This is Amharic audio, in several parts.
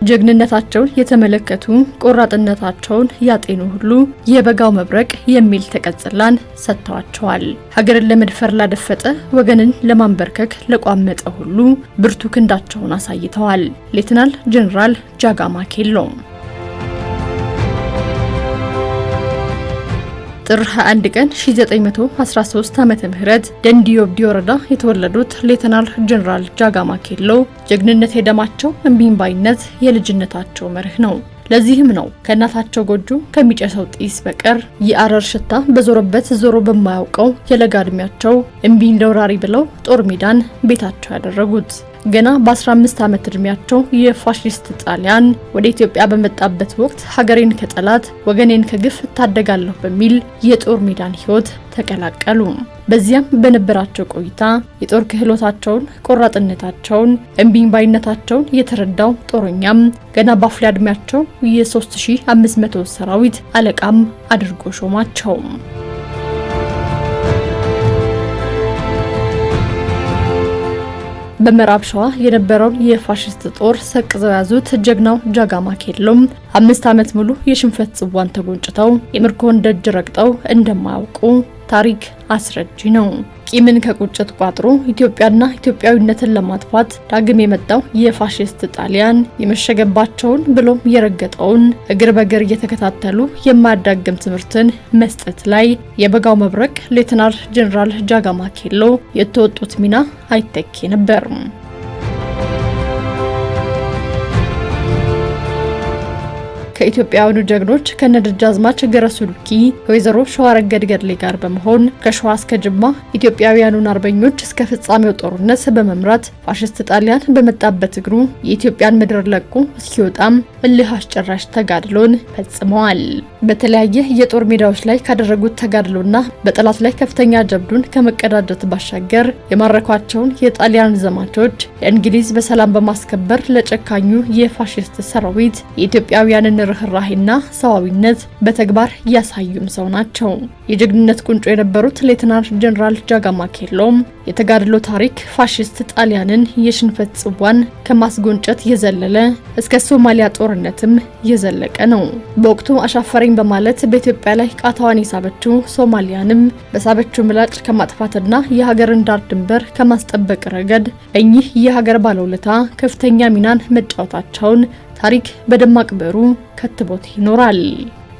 ጀግንነታቸውን የተመለከቱ ቆራጥነታቸውን ያጤኑ ሁሉ የበጋው መብረቅ የሚል ተቀጽላን ሰጥተዋቸዋል። ሀገርን ለመድፈር ላደፈጠ፣ ወገንን ለማንበርከክ ለቋመጠ ሁሉ ብርቱ ክንዳቸውን አሳይተዋል። ሌተናል ጀነራል ጃጋማ ኬሎ ጥር 21 ቀን 1913 ዓመተ ምህረት ደንዲዮ ኦብዲ ወረዳ የተወለዱት ሌተናል ጀነራል ጃጋማ ኬሎ ጀግንነት የደማቸው እምቢባይነት የልጅነታቸው መርህ ነው። ለዚህም ነው ከእናታቸው ጎጆ ከሚጨሰው ጢስ በቀር የአረር ሽታ በዞረበት ዞሮ በማያውቀው የለጋ ዕድሜያቸው እምቢኝ ለወራሪ ብለው ጦር ሜዳን ቤታቸው ያደረጉት። ገና በ15 ዓመት ዕድሜያቸው የፋሺስት ጣሊያን ወደ ኢትዮጵያ በመጣበት ወቅት ሀገሬን ከጠላት ወገኔን ከግፍ ታደጋለሁ በሚል የጦር ሜዳን ሕይወት ተቀላቀሉ። በዚያም በነበራቸው ቆይታ የጦር ክህሎታቸውን፣ ቆራጥነታቸውን፣ እምቢባይነታቸውን የተረዳው ጦረኛም ገና በአፍላ ዕድሜያቸው የ3500 ሰራዊት አለቃም አድርጎ ሾማቸው። በምዕራብ ሸዋ የነበረውን የፋሺስት ጦር ሰቅዘው ያዙት ጀግናው ጃጋማ ኬሎም 5 ዓመት ሙሉ የሽንፈት ጽዋን ተጎንጭተው የምርኮን ደጅ ረግጠው እንደማያውቁ ታሪክ አስረጂ ነው። ቂምን ከቁጭት ቋጥሮ ኢትዮጵያና ኢትዮጵያዊነትን ለማጥፋት ዳግም የመጣው የፋሺስት ጣሊያን የመሸገባቸውን ብሎም የረገጠውን እግር በእግር እየተከታተሉ የማያዳግም ትምህርትን መስጠት ላይ የበጋው መብረቅ ሌተናል ጀነራል ጃጋማ ኬሎ የተወጡት ሚና አይተኬ ነበር። ከኢትዮጵያውያኑ ጀግኖች ከነደጃዝማች ገረሱ ዱኪ ከወይዘሮ ሸዋረገድ ገድሌ ጋር በመሆን ከሸዋ እስከ ጅማ ኢትዮጵያውያኑን አርበኞች እስከ ፍጻሜው ጦርነት በመምራት ፋሺስት ጣሊያን በመጣበት እግሩ የኢትዮጵያን ምድር ለቆ እስኪወጣም እልህ አስጨራሽ ተጋድሎን ፈጽመዋል። በተለያየ የጦር ሜዳዎች ላይ ካደረጉት ተጋድሎና በጠላት ላይ ከፍተኛ ጀብዱን ከመቀዳጀት ባሻገር የማረኳቸውን የጣሊያን ዘማቾች ለእንግሊዝ በሰላም በማስከበር ለጨካኙ የፋሺስት ሰራዊት የኢትዮጵያውያንን ርህራሄና ሰዋዊነት በተግባር ያሳዩም ሰው ናቸው። የጀግንነት ቁንጮ የነበሩት ሌተናል ጀነራል ጃጋማ ኬሎም የተጋድሎ ታሪክ ፋሺስት ጣሊያንን የሽንፈት ጽዋን ከማስጎንጨት የዘለለ እስከ ሶማሊያ ጦርነትም የዘለቀ ነው። በወቅቱ አሻፈረኝ በማለት በኢትዮጵያ ላይ ቃታዋን የሳበችው ሶማሊያንም በሳበችው ምላጭ ከማጥፋትና የሀገርን ዳር ድንበር ከማስጠበቅ ረገድ እኚህ የሀገር ባለውለታ ከፍተኛ ሚናን መጫወታቸውን ታሪክ በደማቅ ብዕሩ ከትቦት ይኖራል።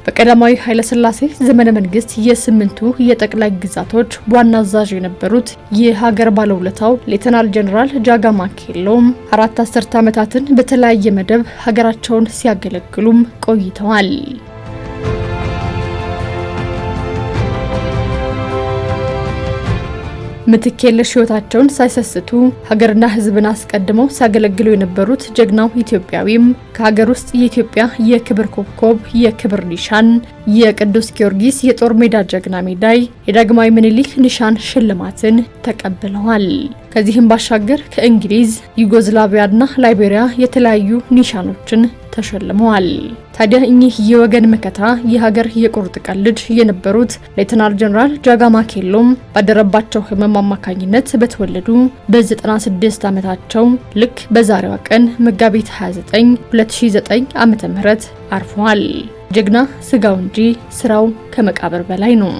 በቀዳማዊ ኃይለ ሥላሴ ዘመነ መንግስት የስምንቱ የጠቅላይ ግዛቶች ዋና አዛዥ የነበሩት የሀገር ባለውለታው ሌተናል ጀነራል ጃጋማ ኬሎም 4 አስርት ዓመታትን በተለያየ መደብ ሀገራቸውን ሲያገለግሉም ቆይተዋል። ምትክ የለሽ ሕይወታቸውን ሳይሰስቱ ሀገርና ሕዝብን አስቀድመው ሲያገለግሉ የነበሩት ጀግናው ኢትዮጵያዊም ከሀገር ውስጥ የኢትዮጵያ የክብር ኮከብ የክብር ኒሻን፣ የቅዱስ ጊዮርጊስ የጦር ሜዳ ጀግና ሜዳይ፣ የዳግማዊ ምኒልክ ኒሻን ሽልማትን ተቀብለዋል። ከዚህም ባሻገር ከእንግሊዝ ዩጎዝላቪያና ላይቤሪያ የተለያዩ ኒሻኖችን ተሸልመዋል። ታዲያ እኚህ የወገን መከታ የሀገር የቁርጥ ቀን ልጅ የነበሩት ሌተናል ጀነራል ጃጋማ ኬሎም ባደረባቸው ህመም አማካኝነት በተወለዱ በ96 ዓመታቸው ልክ በዛሬዋ ቀን መጋቢት 29 2009 ዓ.ም አርፈዋል። ጀግና ስጋው እንጂ ስራው ከመቃብር በላይ ነው።